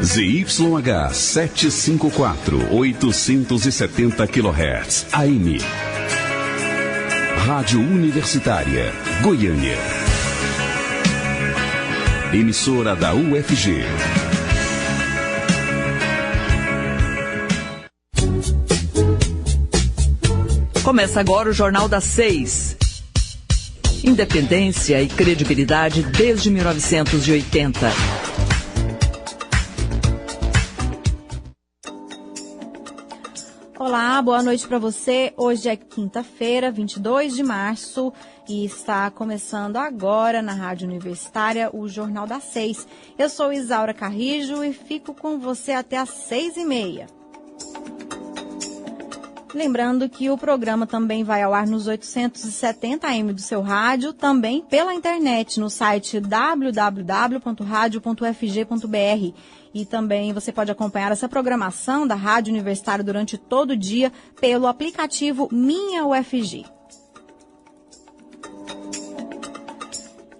ZYH 754, 870 kHz, AM. Rádio Universitária, Goiânia. Emissora da UFG. Começa agora o Jornal das 6. Independência e credibilidade desde 1980. Olá, boa noite para você. Hoje é quinta-feira, 22 de março, e está começando agora na Rádio Universitária o Jornal das 6. Eu sou Isaura Carrijo e fico com você até às 6h30. Lembrando que o programa também vai ao ar nos 870 AM do seu rádio, também pela internet no site www.radio.ufg.br. E também você pode acompanhar essa programação da Rádio Universitária durante todo o dia pelo aplicativo Minha UFG.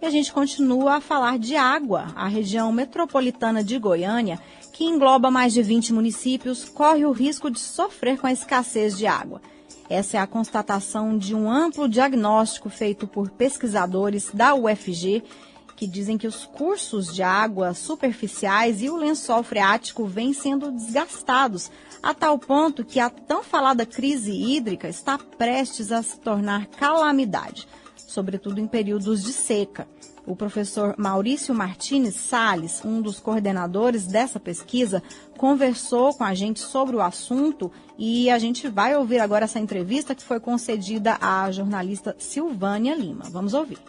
E a gente continua a falar de água. A região metropolitana de Goiânia, que engloba mais de 20 municípios, corre o risco de sofrer com a escassez de água. Essa é a constatação de um amplo diagnóstico feito por pesquisadores da UFG, que dizem que os cursos de água superficiais e o lençol freático vêm sendo desgastados, a tal ponto que a tão falada crise hídrica está prestes a se tornar calamidade, sobretudo em períodos de seca. O professor Maurício Martins Salles, um dos coordenadores dessa pesquisa, conversou com a gente sobre o assunto e a gente vai ouvir agora essa entrevista que foi concedida à jornalista Silvânia Lima. Vamos ouvir.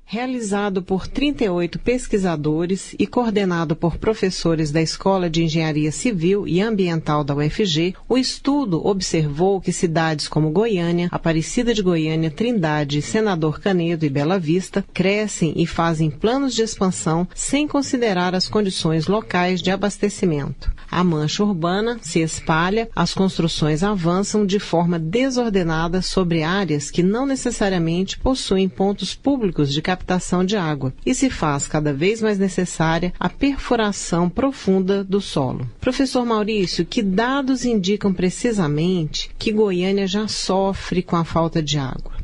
Realizado por 38 pesquisadores e coordenado por professores da Escola de Engenharia Civil e Ambiental da UFG, o estudo observou que cidades como Goiânia, Aparecida de Goiânia, Trindade, Senador Canedo e Bela Vista crescem e fazem planos de expansão sem considerar as condições locais de abastecimento. A mancha urbana se espalha, as construções avançam de forma desordenada sobre áreas que não necessariamente possuem pontos públicos de captação de água e se faz cada vez mais necessária a perfuração profunda do solo. Professor Maurício, que dados indicam precisamente que Goiânia já sofre com a falta de água?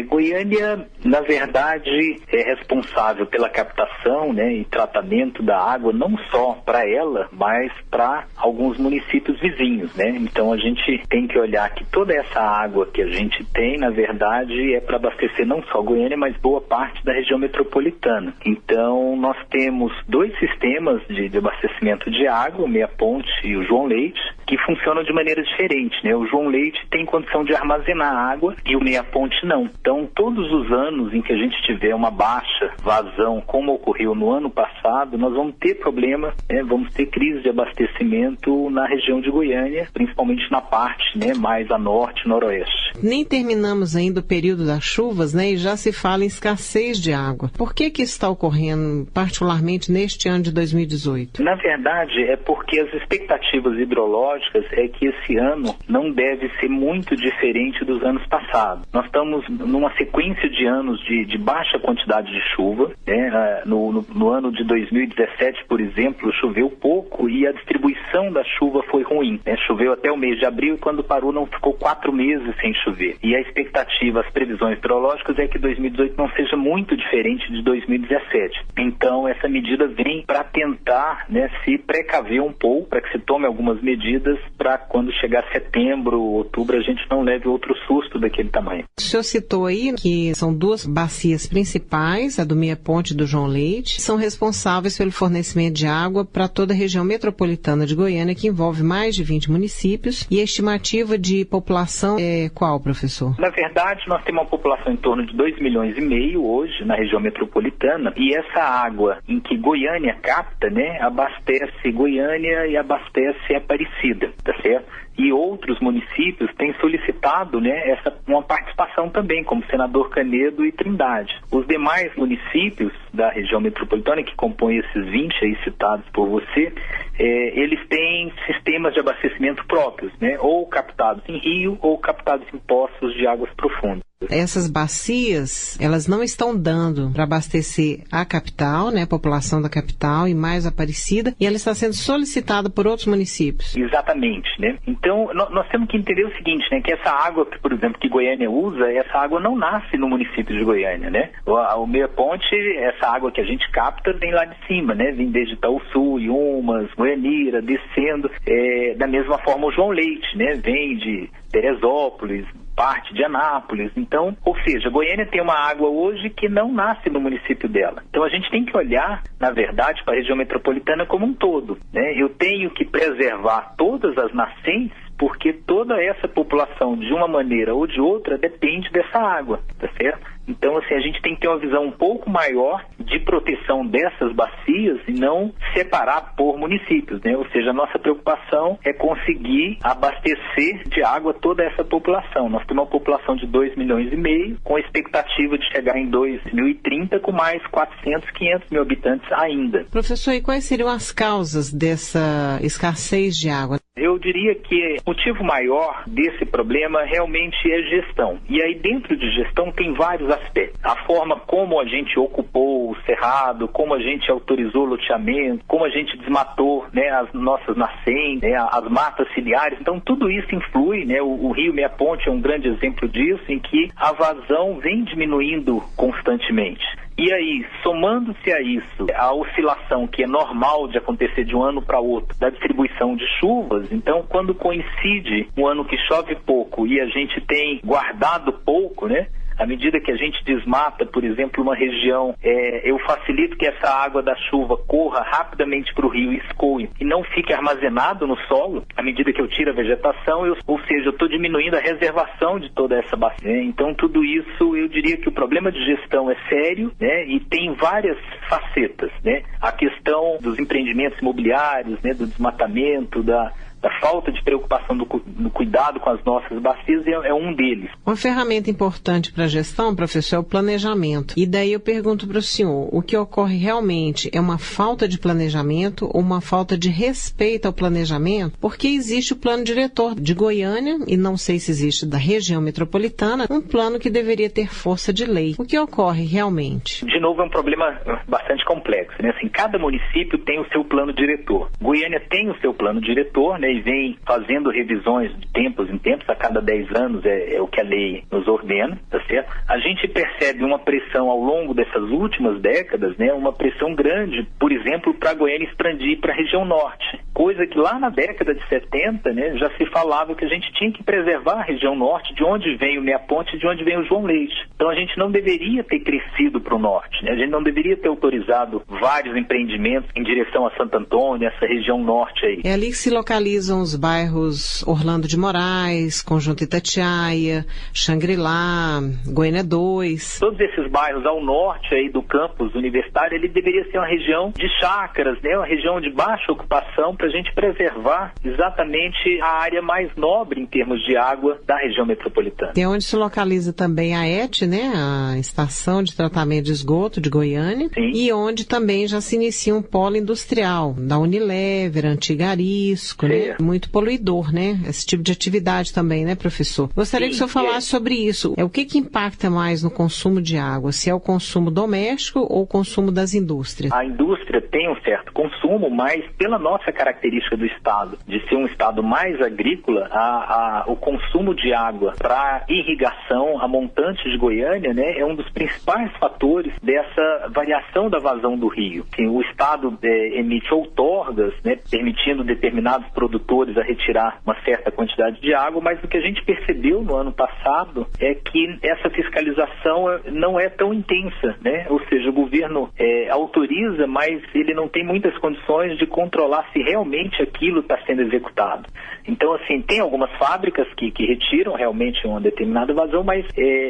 Goiânia, na verdade, é responsável pela captação, e tratamento da água, não só para ela, mas para alguns municípios vizinhos, Então a gente tem que olhar que toda essa água que a gente tem, na verdade, é para abastecer não só Goiânia, mas boa parte da região metropolitana. Então nós temos dois sistemas de abastecimento de água, o Meia Ponte e o João Leite, que funcionam de maneira diferente, O João Leite tem condição de armazenar água e o Meia Ponte não. Então, todos os anos em que a gente tiver uma baixa vazão, como ocorreu no ano passado, nós vamos ter problema, vamos ter crise de abastecimento na região de Goiânia, principalmente na parte mais a norte, noroeste. Nem terminamos ainda o período das chuvas, e já se fala em escassez de água. Por que isso está ocorrendo, particularmente neste ano de 2018? Na verdade, é porque as expectativas hidrológicas é que esse ano não deve ser muito diferente dos anos passados. Nós estamos numa sequência de anos de baixa quantidade de chuva, no ano de 2017, por exemplo, choveu pouco e a distribuição da chuva foi ruim, Choveu até o mês de abril e quando parou não ficou 4 meses sem chover. E a expectativa, as previsões hidrológicas é que 2018 não seja muito diferente de 2017. Então essa medida vem para tentar, se precaver um pouco, para que se tome algumas medidas para quando chegar setembro, outubro, a gente não leve outro susto daquele tamanho. O senhor citou aí que são duas bacias principais, a do Meia Ponte e do João Leite, são responsáveis pelo fornecimento de água para toda a região metropolitana de Goiânia, que envolve mais de 20 municípios. E a estimativa de população é qual, professor? Na verdade, nós temos uma população em torno de 2,5 milhões hoje na região metropolitana, e essa água em que Goiânia capta, abastece Goiânia e abastece Aparecida, tá certo? E outros municípios têm solicitado uma participação também, como Senador Canedo e Trindade. Os demais municípios da região metropolitana, que compõem esses 20 aí citados por você, eles têm sistemas de abastecimento próprios, ou captados em rio ou captados em poços de águas profundas. Essas bacias, elas não estão dando para abastecer a capital, né, a população da capital e mais Aparecida, e ela está sendo solicitada por outros municípios. Exatamente, né? Então, nós temos que entender o seguinte, né, que essa água, por exemplo, que Goiânia usa, essa água não nasce no município de Goiânia, né? O Meia Ponte, essa água que a gente capta, vem lá de cima, né? Vem desde Itaúsu, Iumas, Goianira, descendo. Da mesma forma o João Leite, né? Vem de Teresópolis, parte de Anápolis. Então, ou seja, Goiânia tem uma água hoje que não nasce no município dela. Então a gente tem que olhar, na verdade, para a região metropolitana como um todo, né? Eu tenho que preservar todas as nascentes, porque toda essa população, de uma maneira ou de outra, depende dessa água, tá certo? Então, assim, a gente tem que ter uma visão um pouco maior de proteção dessas bacias e não separar por municípios, né? Ou seja, a nossa preocupação é conseguir abastecer de água toda essa população. Nós temos uma população de 2,5 milhões, com a expectativa de chegar em 2030 com mais 400, 500 mil habitantes ainda. Professor, e quais seriam as causas dessa escassez de água? Eu diria que o motivo maior desse problema realmente é gestão. E aí dentro de gestão tem vários aspectos. A forma como a gente ocupou o cerrado, como a gente autorizou o loteamento, como a gente desmatou, né, as nossas nascentes, né, as matas ciliares. Então tudo isso influi, né? O Rio Meia Ponte é um grande exemplo disso, em que a vazão vem diminuindo constantemente. E aí, somando-se a isso, a oscilação que é normal de acontecer de um ano para outro, da distribuição de chuvas, então quando coincide um ano que chove pouco e a gente tem guardado pouco, né? À medida que a gente desmata, por exemplo, uma região, eu facilito que essa água da chuva corra rapidamente para o rio e escoe e não fique armazenado no solo, à medida que eu tiro a vegetação, ou seja, eu estou diminuindo a reservação de toda essa bacia. Então, tudo isso, eu diria que o problema de gestão é sério, né, e tem várias facetas, né? A questão dos empreendimentos imobiliários, né, do desmatamento, da falta de preocupação no cuidado com as nossas bacias é um deles. Uma ferramenta importante para a gestão, professor, é o planejamento. E daí eu pergunto para o senhor, o que ocorre realmente é uma falta de planejamento ou uma falta de respeito ao planejamento? Porque existe o plano diretor de Goiânia, e não sei se existe da região metropolitana, um plano que deveria ter força de lei. O que ocorre realmente? De novo, é um problema bastante complexo, né? Assim, cada município tem o seu plano diretor. Goiânia tem o seu plano diretor, né? E vem fazendo revisões de tempos em tempos, a cada 10 anos é o que a lei nos ordena, tá certo? A gente percebe uma pressão ao longo dessas últimas décadas, né? Uma pressão grande, por exemplo, para Goiânia expandir para a região norte, coisa que lá na década de 70, né, já se falava que a gente tinha que preservar a região norte, de onde vem o Meia Ponte e de onde vem o João Leite. Então a gente não deveria ter crescido para o norte, né? A gente não deveria ter autorizado vários empreendimentos em direção a Santo Antônio, essa região norte aí. É ali que se localizam os bairros Orlando de Moraes, Conjunto Itatiaia, Xangri-Lá, Goiânia 2. Todos esses bairros ao norte aí do campus universitário, ele deveria ser uma região de chácaras, né? Uma região de baixa ocupação para a gente preservar exatamente a área mais nobre em termos de água da região metropolitana. É onde se localiza também a ET, né? A Estação de Tratamento de Esgoto de Goiânia. Sim. E onde também já se inicia um polo industrial, da Unilever, Antiga Arisco, né? Muito poluidor, né? Esse tipo de atividade também, né, professor? Gostaria que o senhor falasse sobre isso. O que impacta mais no consumo de água? Se é o consumo doméstico ou o consumo das indústrias? A indústria tem um certo consumo, mas pela nossa característica do estado, de ser um estado mais agrícola, o consumo de água para irrigação, a montante de Goiânia, né, é um dos principais fatores dessa variação da vazão do rio. O estado emite outorgas, né, permitindo determinados produtores a retirar uma certa quantidade de água, mas o que a gente percebeu no ano passado é que essa fiscalização não é tão intensa, né? Ou seja, o governo autoriza, mas ele não tem muitas condições de controlar se realmente aquilo está sendo executado. Então, assim, tem algumas fábricas que retiram realmente uma determinada vazão, mas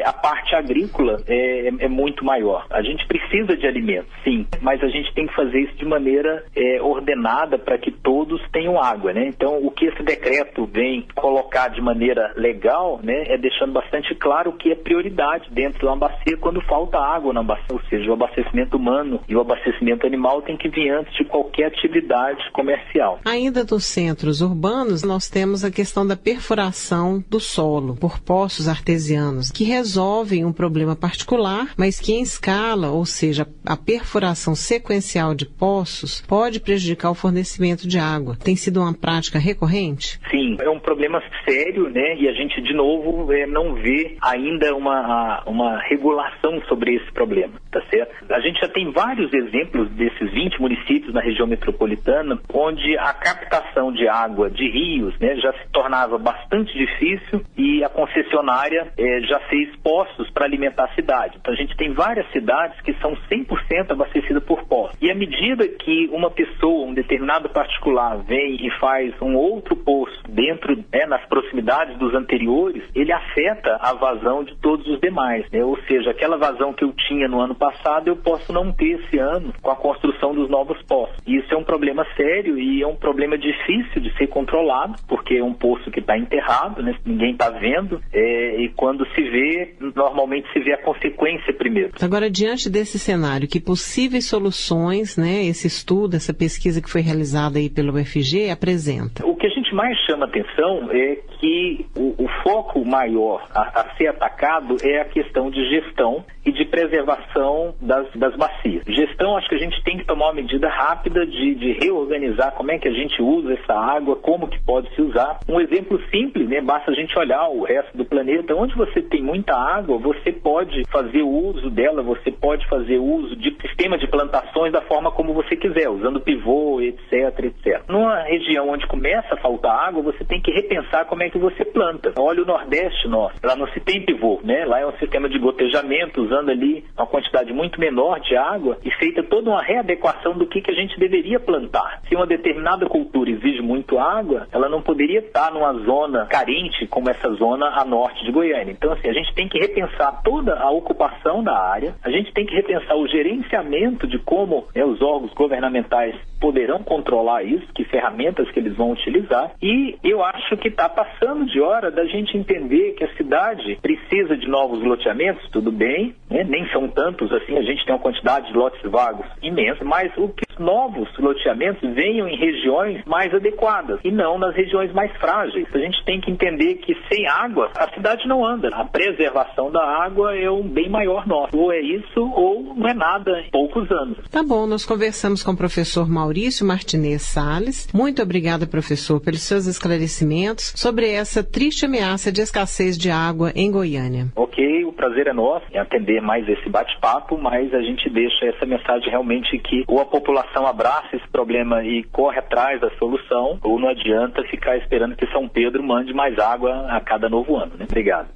a parte agrícola é muito maior. A gente precisa de alimentos, sim, mas a gente tem que fazer isso de maneira ordenada para que todos tenham água, né? Então, o que esse decreto vem colocar de maneira legal, né, é deixando bastante claro o que é prioridade dentro de uma bacia quando falta água na bacia, ou seja, o abastecimento humano e o abastecimento animal tem que vir antes de qualquer atividade comercial. residencial. Ainda nos centros urbanos, nós temos a questão da perfuração do solo por poços artesianos, que resolvem um problema particular, mas que em escala, ou seja, a perfuração sequencial de poços, pode prejudicar o fornecimento de água. Tem sido uma prática recorrente? Sim, é um problema sério, né? E a gente, de novo, não vê ainda uma regulação sobre esse problema, tá certo? A gente já tem vários exemplos desses 20 municípios na região metropolitana, onde a captação de água de rios, né, já se tornava bastante difícil e a concessionária já fez poços para alimentar a cidade. Então a gente tem várias cidades que são 100% abastecidas por poços. E à medida que uma pessoa, um determinado particular, vem e faz um outro poço dentro, nas proximidades dos anteriores, ele afeta a vazão de todos os demais, né? Ou seja, aquela vazão que eu tinha no ano passado, eu posso não ter esse ano com a construção dos novos poços. E isso é um problema sério e é um problema difícil de ser controlado, porque é um poço que está enterrado, né? Ninguém está vendo, e quando se vê, normalmente se vê a consequência primeiro. Agora, diante desse cenário, que possíveis soluções, né, esse estudo, essa pesquisa que foi realizada aí pelo UFG apresenta? O que a gente mais chama atenção é que o foco maior a ser atacado é a questão de gestão e de preservação das bacias. Gestão, acho que a gente tem que tomar uma medida rápida de reorganizar como é que a gente usa essa água, como que pode se usar. Um exemplo simples, né? Basta a gente olhar o resto do planeta. Onde você tem muita água, você pode fazer o uso dela, você pode fazer uso de sistema de plantações da forma como você quiser, usando pivô, etc, etc. Numa região onde começa a faltar água, você tem que repensar como é que você planta. Olha o Nordeste nosso, lá não se tem pivô, né? Lá é um sistema de gotejamento, usando ali uma quantidade muito menor de água e feita toda uma readequação do que a gente deveria plantar. Se uma determinada cultura exige muito água, ela não poderia estar numa zona carente como essa zona a norte de Goiânia. Então, assim, a gente tem que repensar toda a ocupação da área, a gente tem que repensar o gerenciamento de como os órgãos governamentais poderão controlar isso, que ferramentas que eles vão utilizar, e eu acho que está passando de hora da gente entender que a cidade precisa de novos loteamentos, tudo bem, né? Nem são tantos assim, a gente tem uma quantidade de lotes vagos imensa, mas o que os novos loteamentos venham em regiões mais adequadas e não nas regiões mais frágeis. A gente tem que entender que sem água a cidade não anda. A preservação da água é um bem maior nosso. Ou é isso ou não é nada em poucos anos. Tá bom, nós conversamos com o professor Maurício Martinez Salles. Muito obrigada, professor, pelos seus esclarecimentos sobre essa triste ameaça de escassez de água em Goiânia. Ok, o prazer é nosso em atender mais esse bate-papo, mas a gente deixa essa mensagem realmente que ou a população abraça esse problema e corre atrás da solução, ou não adianta ficar esperando que São Pedro mande mais água a cada novo ano, né? Obrigado.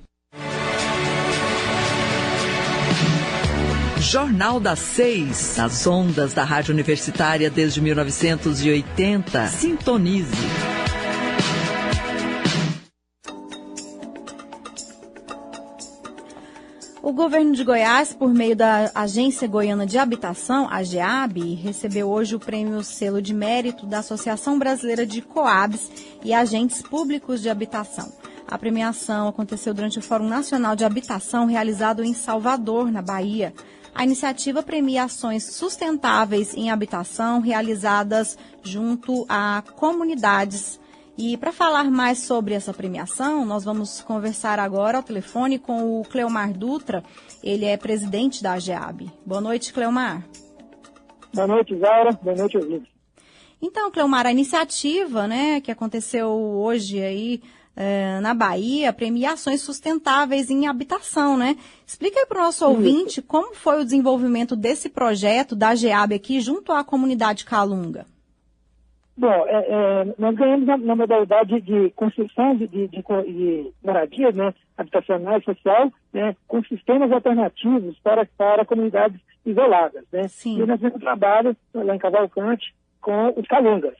Jornal das 6, nas ondas da Rádio Universitária desde 1980. Sintonize. O governo de Goiás, por meio da Agência Goiana de Habitação, a AGEAB, recebeu hoje o prêmio Selo de Mérito da Associação Brasileira de Coabs e Agentes Públicos de Habitação. A premiação aconteceu durante o Fórum Nacional de Habitação, realizado em Salvador, na Bahia. A iniciativa premia ações sustentáveis em habitação realizadas junto a comunidades. E para falar mais sobre essa premiação, nós vamos conversar agora ao telefone com o Cleomar Dutra. Ele é presidente da AGEAB. Boa noite, Cleomar. Boa noite, Zaira. Boa noite, ouvintes. Então, Cleomar, a iniciativa, né, que aconteceu hoje aí na Bahia, premia ações sustentáveis em habitação, né? Explica aí para o nosso ouvinte como foi o desenvolvimento desse projeto da AGEAB aqui junto à comunidade Calunga. Bom, nós ganhamos na modalidade de construção de moradias, né, habitacional e social, né, com sistemas alternativos para comunidades isoladas, né? Sim. E nós fizemos um trabalho lá em Cavalcante com os Calungas,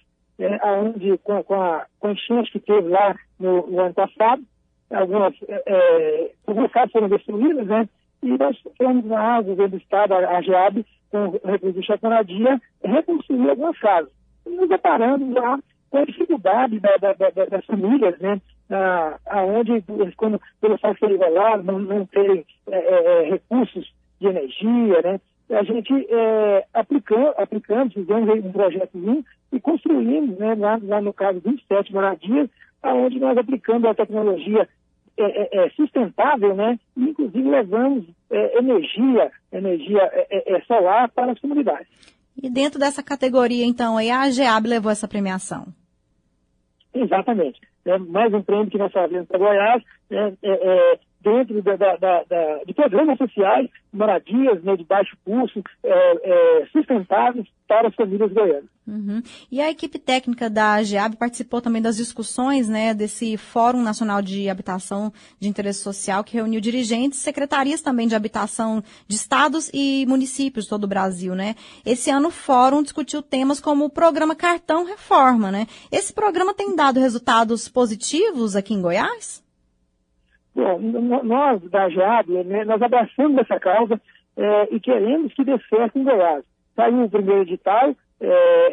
onde com a enchente que teve lá no ano passado, algumas casas foram destruídas, né? E nós fomos lá, o governo do estado, a AGEAB, com o recurso de Chaconadia, reconstruir algumas casas. E nos deparamos lá com a dificuldade das famílias, né? Onde, quando pelo fato de ser isolado, não terem recursos de energia, né? a gente aplicamos, fizemos aí um projeto e construímos, né, lá no caso 27 moradias, onde nós aplicamos a tecnologia sustentável, né, e inclusive levamos energia solar para as comunidades. E dentro dessa categoria, então, aí a AGEAB levou essa premiação? Exatamente. Mais um prêmio que nós fazemos para Goiás, dentro de programas sociais, moradias, né, de baixo custo, sustentáveis para as famílias goianas. Uhum. E a equipe técnica da AGEAB participou também das discussões, né, desse Fórum Nacional de Habitação de Interesse Social, que reuniu dirigentes, secretarias também de habitação de estados e municípios de todo o Brasil, né? Esse ano o fórum discutiu temas como o programa Cartão Reforma, né? Esse programa tem dado resultados positivos aqui em Goiás? Bom, nós da AGEAB, né, nós abraçamos essa causa e queremos que dê certo em Goiás. Saiu o primeiro edital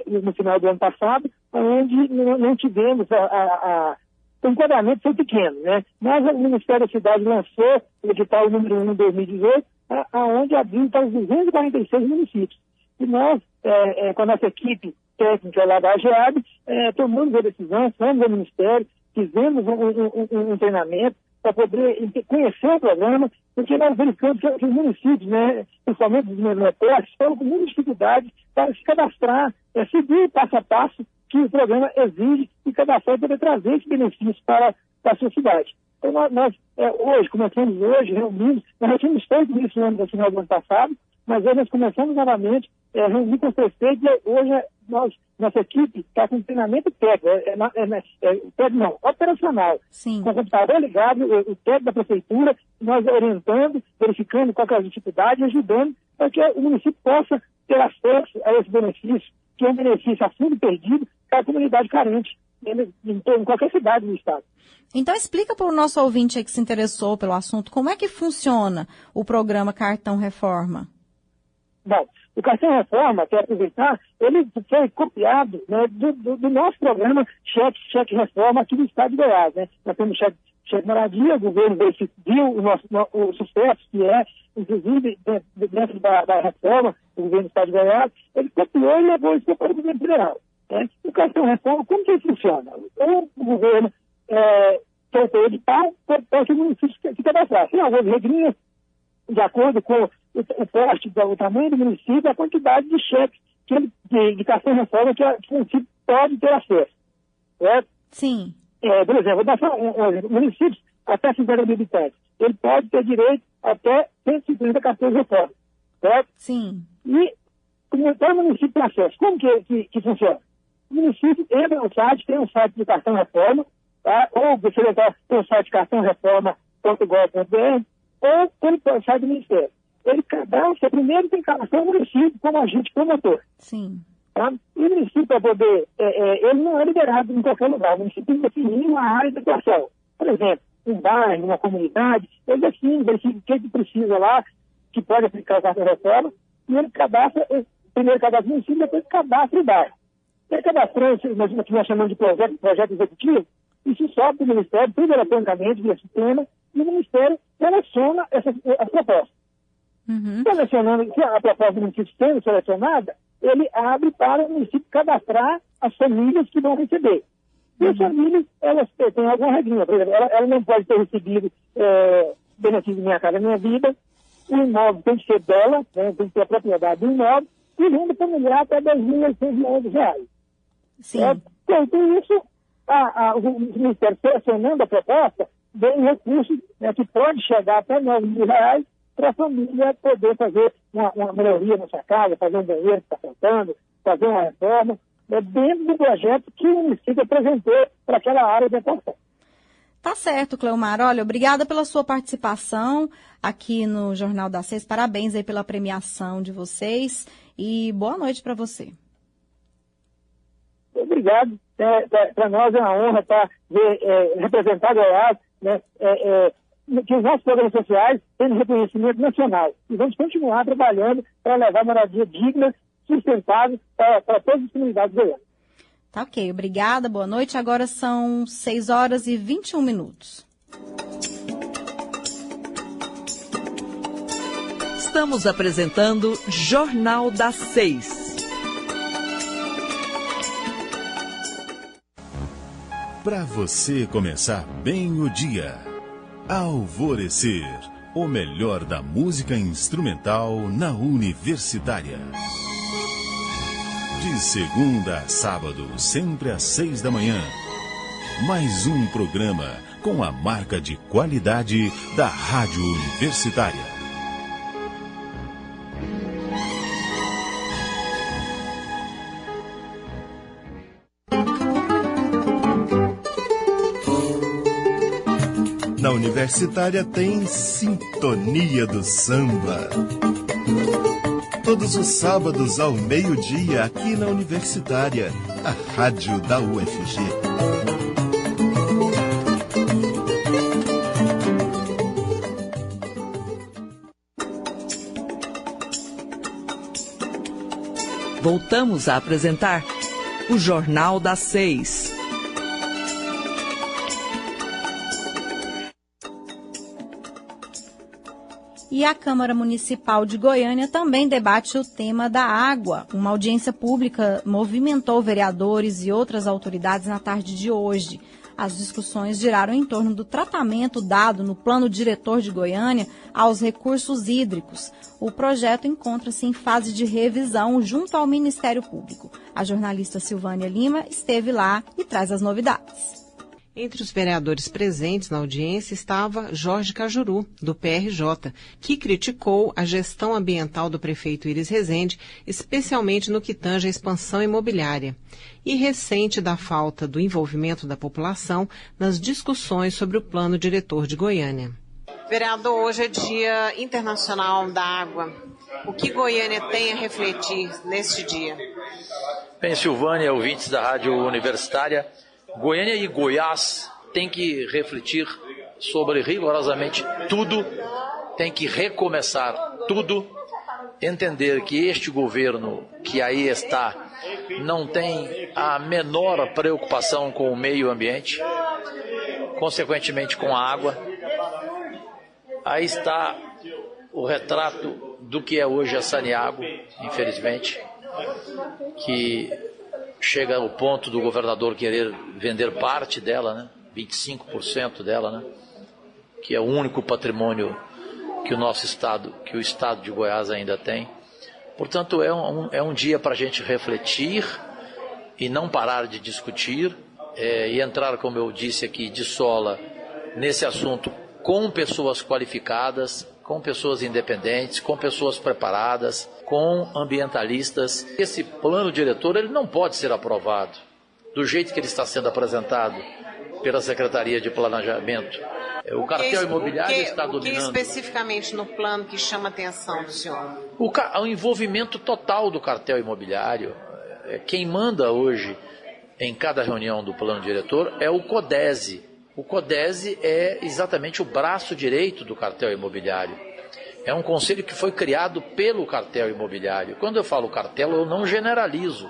no final do ano passado, onde não tivemos o enquadramento foi pequeno, né? Mas o Ministério da Cidade lançou o edital número 1 em 2018, onde abriu para os 246 municípios. E nós, com a nossa equipe técnica lá da AGEAB, tomamos a decisão, fomos ao Ministério, fizemos um treinamento para poder conhecer o programa, porque nós verificamos que os municípios, né, principalmente os menores, estão com muita dificuldade para se cadastrar, seguir passo a passo que o programa exige e cadastrar para poder trazer esses benefícios para a sua cidade. Então, nós começamos hoje, reunimos, nós já tínhamos feito isso no final do ano passado, mas hoje nós começamos novamente a reunir com os prefeitos e hoje nossa equipe está com treinamento técnico, operacional. Sim. Com o computador ligado, o técnico da prefeitura, nós orientando, verificando qual que é a dificuldade, ajudando para que o município possa ter acesso a esse benefício, que é um benefício a fundo perdido para a comunidade carente, em qualquer cidade do estado. Então explica para o nosso ouvinte aí que se interessou pelo assunto, como é que funciona o programa Cartão Reforma? Bom, o Cartão Reforma, quero aproveitar, ele foi copiado, né, do nosso programa Cheque Reforma aqui do estado de Goiás, né? Nós temos Cheque Moradia, o governo viu o sucesso que inclusive dentro da reforma, o governo do estado de Goiás, ele copiou e levou isso para o governo federal. Né? O Cartão Reforma, como que ele funciona? O governo soltou o edital para que o município se cadastrasse. Tem algumas regrinhas, de acordo com o porte, o tamanho do município, a quantidade de cheques de Cartão Reforma que o município pode ter acesso. Certo? Sim. Por exemplo, municípios até 50 mil habitantes, ele pode ter direito até 150 cartões de reforma. Certo? Sim. E para o município ter acesso, como que funciona? O município entra no site, tem um site de Cartão Reforma, tá? Ou você tem o site cartãoreforma.gov.br, ou pelo site do Ministério. Ele cadastra, primeiro tem que cadastrar o município como agente promotor. Sim. Tá? E o município, para poder, ele não é liberado em qualquer lugar, o município tem que definir uma área de atuação. Por exemplo, um bairro, uma comunidade, ele define, verifica o que precisa lá, que pode aplicar o Cartão Reforma, e ele cadastra, primeiro cadastra o município, depois cadastra o bairro. Ele cadastrou, o que nós chamamos de projeto executivo, isso sobe para o Ministério, tudo eletronicamente, via sistema, e o Ministério seleciona as propostas. Uhum. Selecionando, se a proposta do município sendo selecionada, ele abre para o município cadastrar as famílias que vão receber. E as famílias, elas têm alguma regrinha. Por exemplo, ela não pode ter recebido benefício Minha Casa Minha Vida, o imóvel tem que ser dela, né, tem que ter a propriedade do imóvel, e renda familiar até R$2.811. Sim. Então, isso, o Ministério selecionando a proposta, vem recursos, né, que pode chegar até R$9.000 para a família poder fazer uma melhoria na sua casa, fazer um banheiro que está faltando, fazer uma reforma, dentro do projeto que o município apresentou para aquela área de atuação. Tá certo, Cleomar. Olha, obrigada pela sua participação aqui no Jornal da 6. Parabéns aí pela premiação de vocês e boa noite para você. Obrigado. Para nós é uma honra estar representado Goiás, né, que os nossos programas sociais têm reconhecimento nacional. E vamos continuar trabalhando para levar moradia digna, sustentável para todas as comunidades goianas. Tá ok, obrigada, boa noite. Agora são 6h21. Estamos apresentando Jornal das 6. Para você começar bem o dia. Alvorecer, o melhor da música instrumental na Universitária. De segunda a sábado, sempre às 6 da manhã. Mais um programa com a marca de qualidade da Rádio Universitária. Na Universitária tem Sintonia do Samba. Todos os sábados ao meio-dia aqui na Universitária, a rádio da UFG. Voltamos a apresentar o Jornal das 6. E a Câmara Municipal de Goiânia também debate o tema da água. Uma audiência pública movimentou vereadores e outras autoridades na tarde de hoje. As discussões giraram em torno do tratamento dado no Plano Diretor de Goiânia aos recursos hídricos. O projeto encontra-se em fase de revisão junto ao Ministério Público. A jornalista Silvânia Lima esteve lá e traz as novidades. Entre os vereadores presentes na audiência estava Jorge Cajuru, do PRJ, que criticou a gestão ambiental do prefeito Iris Rezende, especialmente no que tange à expansão imobiliária, e ressente da falta do envolvimento da população nas discussões sobre o Plano Diretor de Goiânia. Vereador, hoje é Dia Internacional da Água. O que Goiânia tem a refletir neste dia? Bem, Silvânia, ouvintes da Rádio Universitária, Goiânia e Goiás têm que refletir sobre rigorosamente tudo, tem que recomeçar tudo, entender que este governo que aí está não tem a menor preocupação com o meio ambiente, consequentemente com a água. Aí está o retrato do que é hoje a Saniago, infelizmente, que chega ao ponto do governador querer vender parte dela, né? 25% dela, né? Que é o único patrimônio que o nosso estado, que o estado de Goiás ainda tem. Portanto, é um dia para a gente refletir e não parar de discutir e entrar, como eu disse aqui, de sola nesse assunto com pessoas qualificadas, com pessoas independentes, com pessoas preparadas, com ambientalistas. Esse plano diretor ele não pode ser aprovado do jeito que ele está sendo apresentado pela Secretaria de Planejamento. O cartel imobiliário está dominando. O que especificamente no plano que chama a atenção do senhor? O envolvimento total do cartel imobiliário. Quem manda hoje em cada reunião do plano diretor é o CODESE. O CODESE é exatamente o braço direito do cartel imobiliário. É um conselho que foi criado pelo cartel imobiliário. Quando eu falo cartel, eu não generalizo,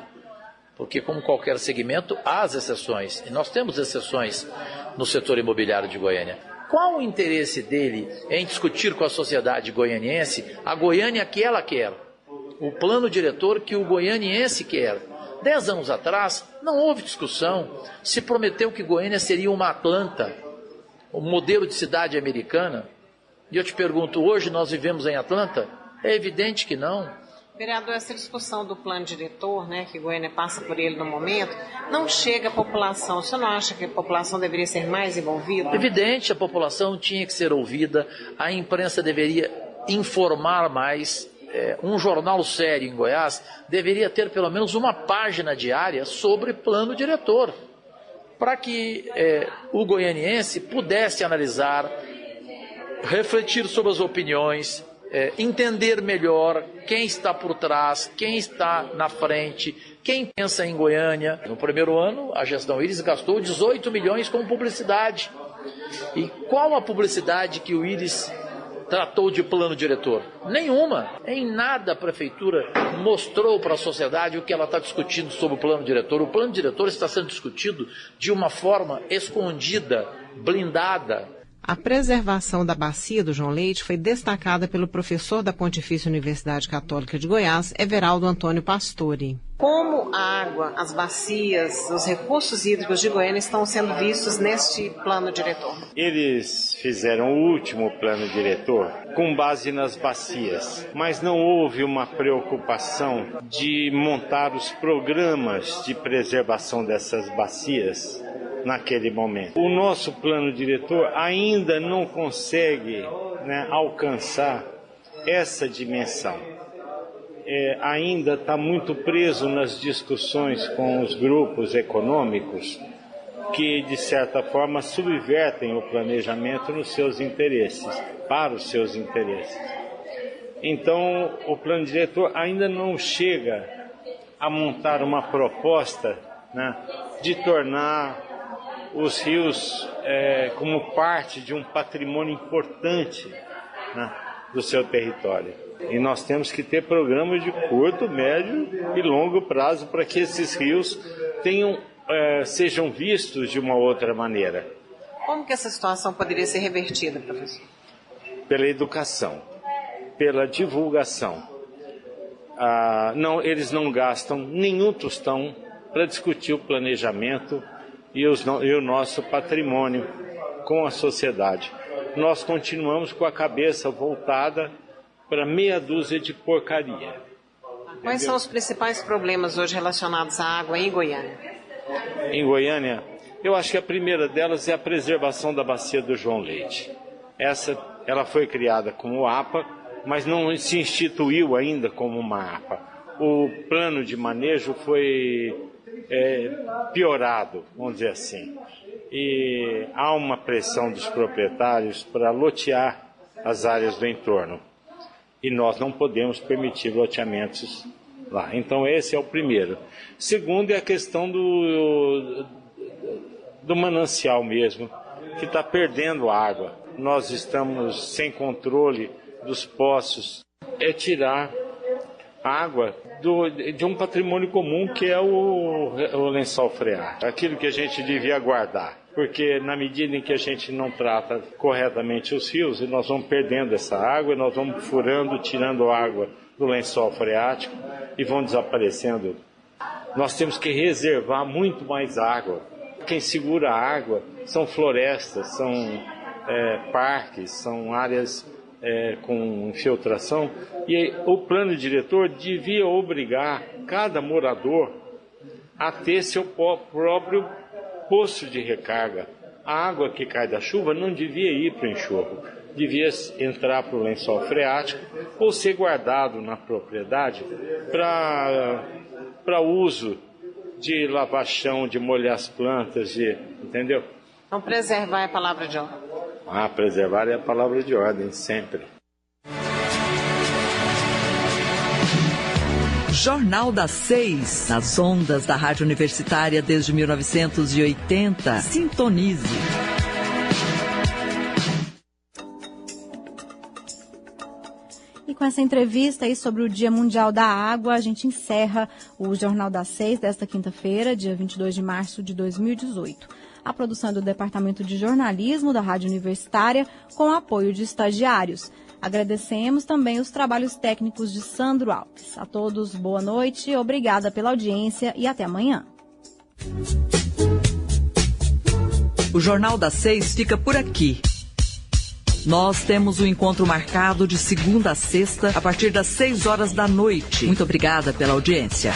porque como qualquer segmento, há as exceções. E nós temos exceções no setor imobiliário de Goiânia. Qual o interesse dele em discutir com a sociedade goianiense a Goiânia que ela quer? O plano diretor que o goianiense quer. 10 anos atrás, não houve discussão. Se prometeu que Goiânia seria uma Atlanta, um modelo de cidade americana. E eu te pergunto, hoje nós vivemos em Atlanta? É evidente que não. Vereador, essa discussão do plano diretor, né, que Goiânia passa por ele no momento, não chega à população. Você não acha que a população deveria ser mais envolvida? Evidente, a população tinha que ser ouvida, a imprensa deveria informar mais. Um jornal sério em Goiás deveria ter pelo menos uma página diária sobre plano diretor, para que o goianiense pudesse analisar, refletir sobre as opiniões, entender melhor quem está por trás, quem está na frente, quem pensa em Goiânia. No primeiro ano, a gestão Iris gastou 18 milhões com publicidade. E qual a publicidade que o Iris tratou de plano diretor? Nenhuma. Em nada a prefeitura mostrou para a sociedade o que ela está discutindo sobre o plano diretor. O plano diretor está sendo discutido de uma forma escondida, blindada. A preservação da bacia do João Leite foi destacada pelo professor da Pontifícia Universidade Católica de Goiás, Everaldo Antônio Pastore. Como a água, as bacias, os recursos hídricos de Goiânia estão sendo vistos neste plano diretor? Eles fizeram o último plano diretor com base nas bacias, mas não houve uma preocupação de montar os programas de preservação dessas bacias naquele momento. O nosso plano diretor ainda não consegue, alcançar essa dimensão. Ainda está muito preso nas discussões com os grupos econômicos que, de certa forma, subvertem o planejamento nos seus interesses, para os seus interesses. Então, o plano diretor ainda não chega a montar uma proposta, de tornar os rios como parte de um patrimônio importante, do seu território. E nós temos que ter programas de curto, médio e longo prazo para que esses rios sejam vistos de uma outra maneira. Como que essa situação poderia ser revertida, professor? Pela educação, pela divulgação. Eles não gastam nenhum tostão para discutir o planejamento e o nosso patrimônio com a sociedade. Nós continuamos com a cabeça voltada para meia dúzia de porcaria. Quais são os principais problemas hoje relacionados à água em Goiânia? Em Goiânia, eu acho que a primeira delas é a preservação da bacia do João Leite. Ela foi criada como APA, mas não se instituiu ainda como uma APA. O plano de manejo foi piorado, vamos dizer assim. E há uma pressão dos proprietários para lotear as áreas do entorno. E nós não podemos permitir loteamentos lá. Então esse é o primeiro. Segundo é a questão do manancial mesmo, que está perdendo água. Nós estamos sem controle dos poços. É tirar água de um patrimônio comum que é o lençol freático. Aquilo que a gente devia guardar. Porque na medida em que a gente não trata corretamente os rios, nós vamos perdendo essa água, nós vamos furando, tirando água do lençol freático e vão desaparecendo. Nós temos que reservar muito mais água. Quem segura a água são florestas, são parques, são áreas com infiltração. E o plano diretor devia obrigar cada morador a ter seu próprio poço de recarga. A água que cai da chuva não devia ir para o enxurro, devia entrar para o lençol freático ou ser guardado na propriedade para uso de lavar chão, de molhar as plantas, entendeu? Então preservar é a palavra de ordem. Preservar é a palavra de ordem, sempre. Jornal das 6, nas ondas da Rádio Universitária desde 1980. Sintonize. E com essa entrevista aí sobre o Dia Mundial da Água, a gente encerra o Jornal das 6 desta quinta-feira, dia 22 de março de 2018. A produção do Departamento de Jornalismo da Rádio Universitária, com apoio de estagiários. Agradecemos também os trabalhos técnicos de Sandro Alves. A todos, boa noite, obrigada pela audiência e até amanhã. O Jornal das 6 fica por aqui. Nós temos um encontro marcado de segunda a sexta, a partir das 6 horas da noite. Muito obrigada pela audiência.